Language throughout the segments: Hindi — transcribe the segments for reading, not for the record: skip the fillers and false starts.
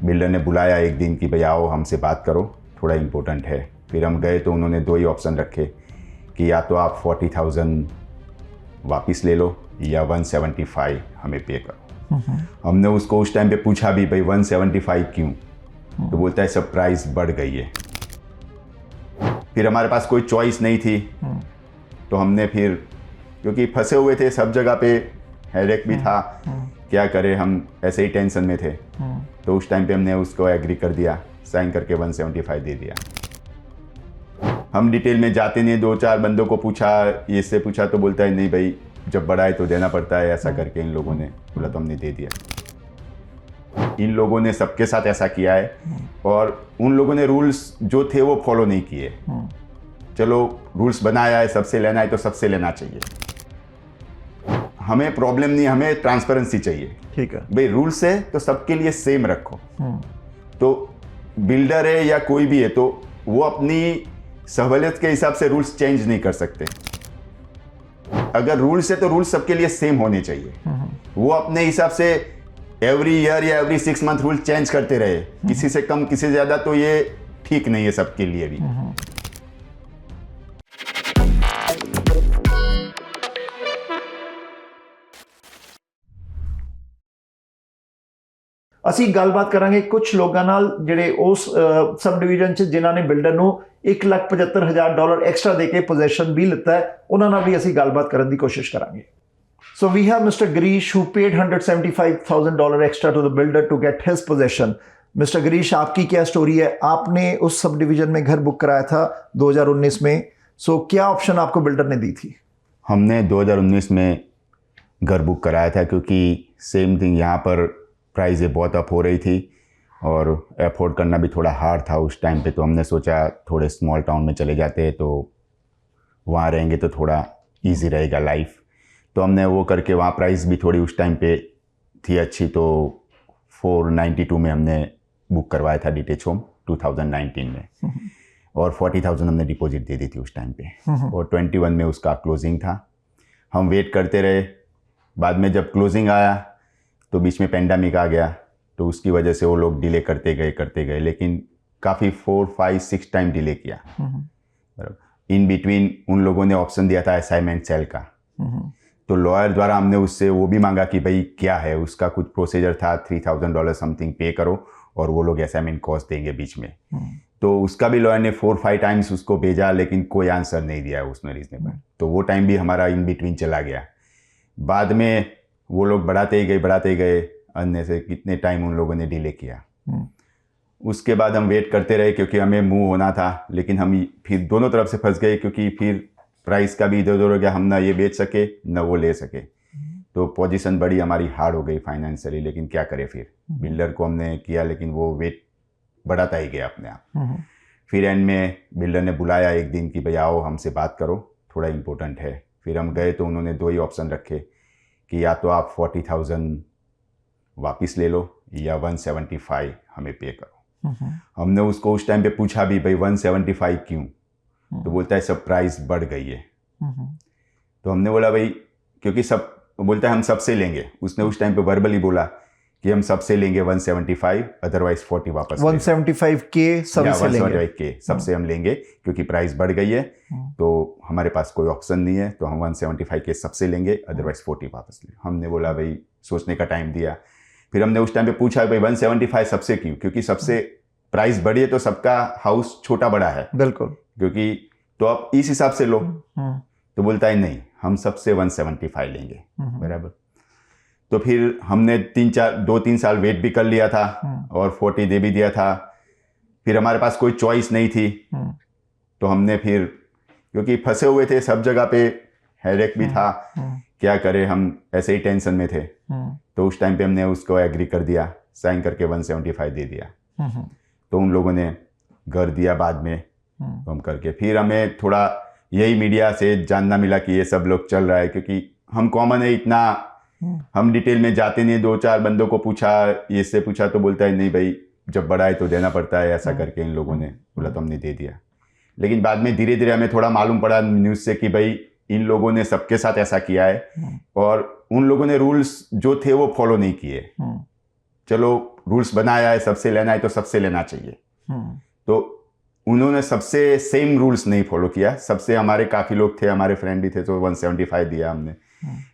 बिल्डर ने बुलाया एक दिन कि भाई आओ हमसे बात करो, थोड़ा इम्पोर्टेंट है। फिर हम गए तो उन्होंने दो ही ऑप्शन रखे कि या तो आप 40,000 वापस ले लो या 175 हमें पे करो। हमने उसको उस टाइम पे पूछा भी भाई 175 क्यों, तो बोलता है सब प्राइस बढ़ गई है। फिर हमारे पास कोई चॉइस नहीं थी, तो हमने फिर क्योंकि फंसे हुए थे सब जगह पे, हेडेक भी था, क्या करें, हम ऐसे ही टेंशन में थे। तो उस टाइम पे हमने उसको एग्री कर दिया, साइन करके 175 दे दिया। हम डिटेल में जाते नहीं, दो चार बंदों को पूछा, ये से पूछा तो बोलता है नहीं भाई जब बड़ा है तो देना पड़ता है, ऐसा करके इन लोगों ने बोला तो हमने दे दिया। इन लोगों ने सबके साथ ऐसा किया है और उन लोगों ने रूल्स जो थे वो फॉलो नहीं किए। चलो रूल्स बनाया है, सबसे लेना है तो सबसे लेना चाहिए, हमें प्रॉब्लम नहीं, हमें ट्रांसपेरेंसी चाहिए। ठीक है भाई रूल्स है तो सबके लिए सेम रखो। तो बिल्डर है या कोई भी है तो वो अपनी सहूलियत के हिसाब से रूल्स चेंज नहीं कर सकते। अगर रूल्स है तो रूल्स सबके लिए सेम होने चाहिए। वो अपने हिसाब से एवरी ईयर या एवरी 6 मंथ रूल चेंज करते रहे, किसी से कम किसी से ज्यादा, तो ये ठीक नहीं है सबके लिए भी। ਅਸੀਂ ਗੱਲਬਾਤ ਕਰਾਂਗੇ ਕੁਝ ਲੋਕਾਂ ਨਾਲ ਜਿਹੜੇ ਉਸ ਸਬ ਡਿਵੀਜ਼ਨ 'ਚ ਜਿਨ੍ਹਾਂ ਨੇ ਬਿਲਡਰ ਨੂੰ $1,75,000 ਐਕਸਟਰਾ ਦੇ ਕੇ ਪੋਜੈਸ਼ਨ ਵੀ ਲਿੱਤਾ ਹੈ, ਉਹਨਾਂ ਨਾਲ ਵੀ ਅਸੀਂ ਗੱਲਬਾਤ ਕਰਨ ਦੀ ਕੋਸ਼ਿਸ਼ ਕਰਾਂਗੇ। So we have Mr. Girish who paid $175,000 extra to the builder to get his possession. Mr. Girish, आपकी क्या स्टोरी है? आपने उस सब डिवीजन में घर बुक कराया था 2019 में, सो क्या ऑप्शन आपको बिल्डर ने दी थी? हमने 2019 में घर बुक कराया था क्योंकि सेम थिंग यहाँ पर प्राइजें बहुत अप हो रही थी और अफोर्ड करना भी थोड़ा हार्ड था उस टाइम पे। तो हमने सोचा थोड़े स्मॉल टाउन में चले जाते हैं तो वहाँ रहेंगे तो थोड़ा इजी रहेगा लाइफ। तो हमने वो करके वहाँ प्राइस भी थोड़ी उस टाइम पे थी अच्छी, तो 492 में हमने बुक करवाया था डिटेच होम 2019 में और 40,000 हमने डिपॉजिट दे दी थी उस टाइम पे और 21 में उसका क्लोजिंग था। हम वेट करते रहे, बाद में जब क्लोजिंग आया तो बीच में पेंडेमिक आ गया, तो उसकी वजह से वो लोग डिले करते गए, लेकिन काफ़ी 4, 5, 6 टाइम डिले किया। इन बिटवीन उन लोगों ने ऑप्शन दिया था असाइनमेंट सेल का, तो लॉयर द्वारा हमने उससे वो भी मांगा कि भाई क्या है, उसका कुछ प्रोसीजर था, $3,000 समथिंग पे करो और वो लोग असाइनमेंट कॉस्ट देंगे बीच में। तो उसका भी लॉयर ने 4-5 टाइम्स उसको भेजा, लेकिन कोई आंसर नहीं दिया उसने रीजनेबल। तो वो टाइम भी हमारा इन बिटवीन चला गया। बाद में वो लोग बढ़ाते ही गए, अन्य से कितने टाइम उन लोगों ने डिले किया। उसके बाद हम वेट करते रहे क्योंकि हमें मूव होना था, लेकिन हम फिर दोनों तरफ से फंस गए क्योंकि फिर प्राइस का भी इधर उधर हो गया, हम ना ये बेच सके ना वो ले सके। तो पोजीशन बड़ी हमारी हार्ड हो गई फाइनेंशियली, लेकिन क्या करें, फिर बिल्डर को हमने किया लेकिन वो वेट बढ़ाता ही गया अपने आप। फिर एंड में बिल्डर ने बुलाया एक दिन कि भाई आओ हमसे बात करो, थोड़ा इम्पोर्टेंट है। फिर हम गए तो उन्होंने दो ही ऑप्शन रखे कि या तो आप 40,000 वापस ले लो या 175 हमें पे करो। हमने उसको उस टाइम पे पूछा भी भाई 175 क्यों, तो बोलता है सब प्राइस बढ़ गई है। तो हमने बोला भाई क्योंकि सब बोलता है हम सबसे लेंगे, उसने उस टाइम पे वर्बली बोला कि हम सबसे लेंगे 175, अदरवाइज 40 वापस 175K सबसे लेंगे, 175K सबसे हम लेंगे क्योंकि प्राइस बढ़ गई है, तो हमारे पास कोई ऑप्शन नहीं है, तो हम 175K सबसे लेंगे, अदरवाइज 40 वापस लेंगे। हमने बोला भाई सोचने का टाइम दिया। फिर हमने उस टाइम पे पूछा भाई 175 सबसे क्यों, क्योंकि सबसे प्राइस बढ़ी है तो सबका हाउस छोटा बड़ा है, बिल्कुल, क्योंकि तो आप इस हिसाब से लो। तो बोलता है नहीं हम सबसे 175 लेंगे, बराबर। तो फिर हमने 2-3 साल वेट भी कर लिया था और 40 दे भी दिया था। फिर हमारे पास कोई चॉइस नहीं थी, तो हमने फिर क्योंकि फंसे हुए थे सब जगह पे, हेडेक भी था, क्या करें, हम ऐसे ही टेंशन में थे। तो उस टाइम पे हमने उसको एग्री कर दिया, साइन करके 175 दे दिया। तो उन लोगों ने घर दिया बाद में हम करके। फिर हमें थोड़ा यही मीडिया से जानना मिला कि ये सब लोग चल रहा है, क्योंकि हम कॉमन है इतना, हम डिटेल में जाते नहीं, 2-4 बंदों को पूछा, ये से पूछा तो बोलता है नहीं भाई जब बड़ा है तो देना पड़ता है, ऐसा करके इन लोगों ने बोला तो हमने दे दिया। लेकिन बाद में धीरे धीरे हमें थोड़ा मालूम पड़ा न्यूज़ से कि भाई इन लोगों ने सबके साथ ऐसा किया है और उन लोगों ने रूल्स जो थे वो फॉलो नहीं किए। चलो रूल्स बनाया है सबसे लेना है तो सबसे लेना चाहिए। तो उन्होंने सबसे सेम रूल्स नहीं फॉलो किया। सबसे हमारे काफ़ी लोग थे, हमारे फ्रेंड भी थे, तो 175 दिया हमने।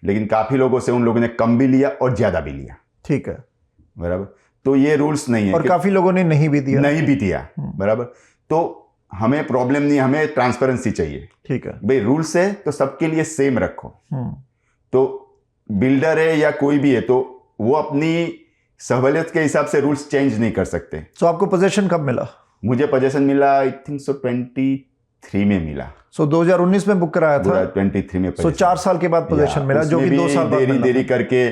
लेकिन काफ़ी लोगों से उन लोगों ने कम भी लिया और ज़्यादा भी लिया। ठीक है, बराबर। तो ये रूल्स नहीं है। और काफ़ी लोगों ने नहीं भी दिया। बराबर। तो हमें प्रॉब्लम नहीं, हमें ट्रांसपेरेंसी चाहिए। ठीक है भाई, रूल्स है तो सबके लिए सेम रखो। तो बिल्डर है या कोई भी है तो वो अपनी सहूलियत के हिसाब से रूल्स चेंज नहीं कर सकते। सो आपको पोजीशन कब मिला? मुझे पोजीशन मिला आई थिंक सो 23 में मिला। सो 2019 में बुक कराया था, 23 में। सो 4 साल के बाद पोजीशन मिला, जो कि 2 साल बाद देरी करके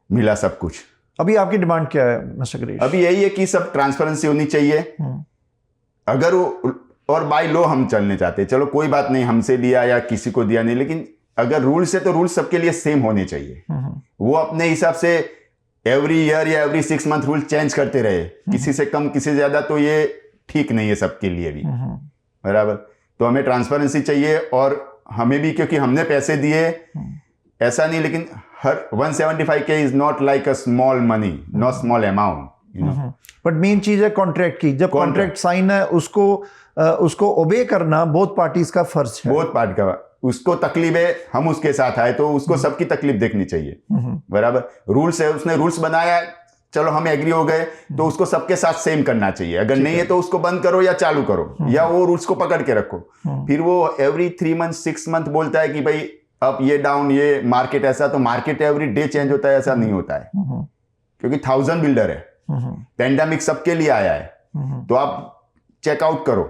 मिला सब कुछ। अभी आपकी डिमांड क्या है मिस्टर गिरीश? अभी यही है कि सब ट्रांसपेरेंसी होनी चाहिए। अगर वो, और बाय लॉ हम चलने चाहते हैं, चलो कोई बात नहीं, हमसे लिया या किसी को दिया नहीं, लेकिन अगर रूल्स है तो रूल्स सबके लिए सेम होने चाहिए। वो अपने हिसाब से एवरी ईयर या एवरी 6 मंथ रूल चेंज करते रहे, किसी से कम किसी से ज्यादा, तो ये ठीक नहीं है सबके लिए भी। बराबर। तो हमें ट्रांसपेरेंसी चाहिए, और हमें भी, क्योंकि हमने पैसे दिए, ऐसा नहीं, लेकिन हर 175 के is not like a small money, not small amount. But main चीज है कॉन्ट्रैक्ट की। जब कॉन्ट्रैक्ट साइन है उसको ओबे करना बहुत पार्टीज का फर्ज है। बहुत पार्टी का, उसको तकलीफ है, हम उसके साथ आए तो उसको सबकी तकलीफ देखनी चाहिए। बराबर। रूल्स है, उसने रूल्स बनाया, चलो हम एग्री हो गए, तो उसको सबके साथ सेम करना चाहिए। अगर नहीं है तो उसको बंद करो या चालू करो, या वो रूल्स को पकड़ के रखो। फिर वो एवरी 3 मंथ 6 मंथ बोलता है कि भाई अब ये डाउन, ये मार्केट ऐसा, तो मार्केट एवरी डे चेंज होता है, ऐसा नहीं होता है। क्योंकि 1000 बिल्डर है, पेंडेमिक सबके लिए आया है। तो आप चेकआउट करो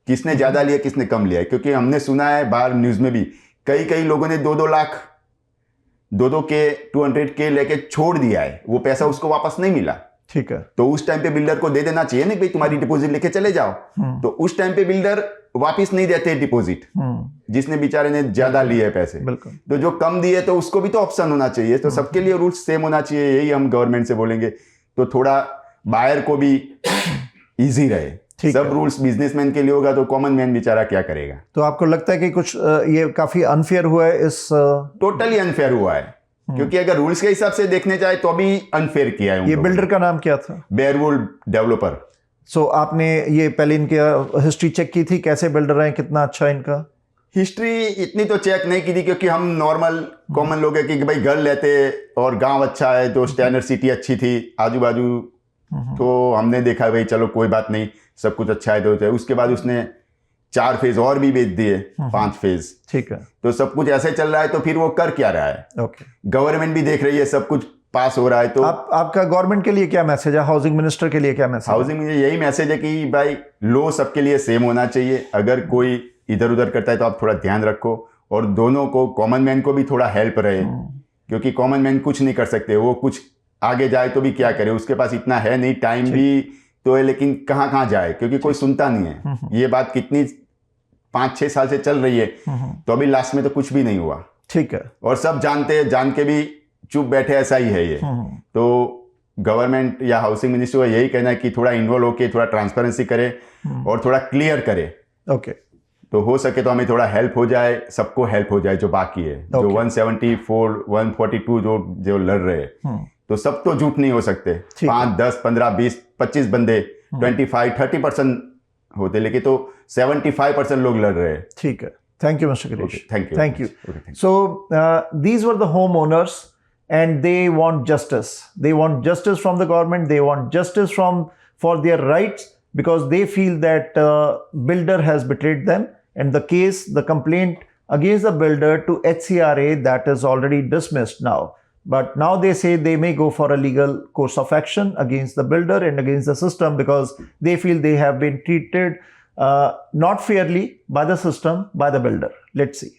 किसने ज्यादा लिया, किसने कम लिया है। क्योंकि हमने सुना है बाहर न्यूज में भी, कई लोगों ने 2-2 लाख 2-2 के 200 के लेके छोड़ दिया है, वो पैसा उसको वापस नहीं मिला। ठीक है। तो उस टाइम पे बिल्डर को दे देना चाहिए ना, भाई तुम्हारी डिपॉजिट लेके चले जाओ। तो उस टाइम पे बिल्डर वापस नहीं देते डिपॉजिट, जिसने बेचारे ने ज्यादा लिए है पैसे। बिल्कुल। तो जो कम दिए तो उसको भी तो ऑप्शन होना चाहिए। तो सबके लिए रूल्स सेम होना चाहिए, यही हम गवर्नमेंट से बोलेंगे। तो थोड़ा बायर को भी इजी रहे। सब रूल्स बिजनेसमैन के लिए होगा तो कॉमन मैन बेचारा क्या करेगा? तो आपको लगता है कि कुछ ये काफी अनफेयर हुआ है? इस टोटली अनफेयर हुआ है, क्योंकि अगर रूल्स के हिसाब से देखने जाए तो अभी अनफेयर किया है। ये बिल्डर का नाम क्या था? बेयरवुड डेवलपर। सो आपने ये पहले इनकी हिस्ट्री चेक की थी, कैसे बिल्डर हैं, कितना अच्छा इनका? हिस्ट्री इतनी तो चेक नहीं की थी, क्योंकि हम नॉर्मल कॉमन लोग हैं कि भाई घर लेते और गांव अच्छा है तो स्टैंडर्ड सिटी अच्छी थी, आजू बाजू, तो हमने देखा भाई चलो कोई बात नहीं, सब कुछ अच्छा है। तो उसके बाद उसने 4 फेज और भी बेच दिए, 5 फेज। ठीक है। तो सब कुछ ऐसे चल रहा है, तो फिर वो कर क्या रहा है? ओके। गवर्नमेंट भी देख रही है, सब कुछ पास हो रहा है। तो आपका गवर्नमेंट के लिए क्या मैसेज है? हाउसिंग मिनिस्टर के लिए क्या मैसेज? हाउसिंग में यही मैसेज है कि भाई लो सबके लिए सेम होना चाहिए। अगर कोई इधर उधर करता है तो आप थोड़ा ध्यान रखो, और दोनों को, कॉमन मैन को भी थोड़ा हेल्प रहे, क्योंकि कॉमन मैन कुछ नहीं कर सकते। वो कुछ आगे जाए तो भी क्या करे, उसके पास इतना है नहीं, टाइम भी तो है, लेकिन कहाँ जाए, क्योंकि कोई सुनता नहीं है। ये बात कितनी 5-6 साल से चल रही है, तो अभी लास्ट में तो कुछ भी नहीं हुआ। ठीक है। और सब जानते हैं, जान के भी चुप बैठे, ऐसा ही है ये। तो गवर्नमेंट या हाउसिंग मिनिस्ट्री को यही कहना है कि थोड़ा इन्वॉल्व होके थोड़ा ट्रांसपेरेंसी करे और थोड़ा क्लियर करे। ओके। तो हो सके तो हमें थोड़ा हेल्प हो जाए, सबको हेल्प हो जाए जो बाकी है। जो 174 142 जो लड़ रहे हैं, तो सब तो झूठ नहीं हो सकते। 5 10 15 20 25 बंदे 25 30% होते, लेकिन तो 75% लोग लड़ रहे हैं। ठीक है। Thank you mister Girish. Thank you. So these were the homeowners, and they want justice. They want justice from the government. They want justice for their rights, because they feel that builder has betrayed them. And the complaint against the builder to HCRA, that is already dismissed now. But now they say they may go for a legal course of action against the builder and against the system, because they feel they have been treated not fairly by the system, by the builder. Let's see.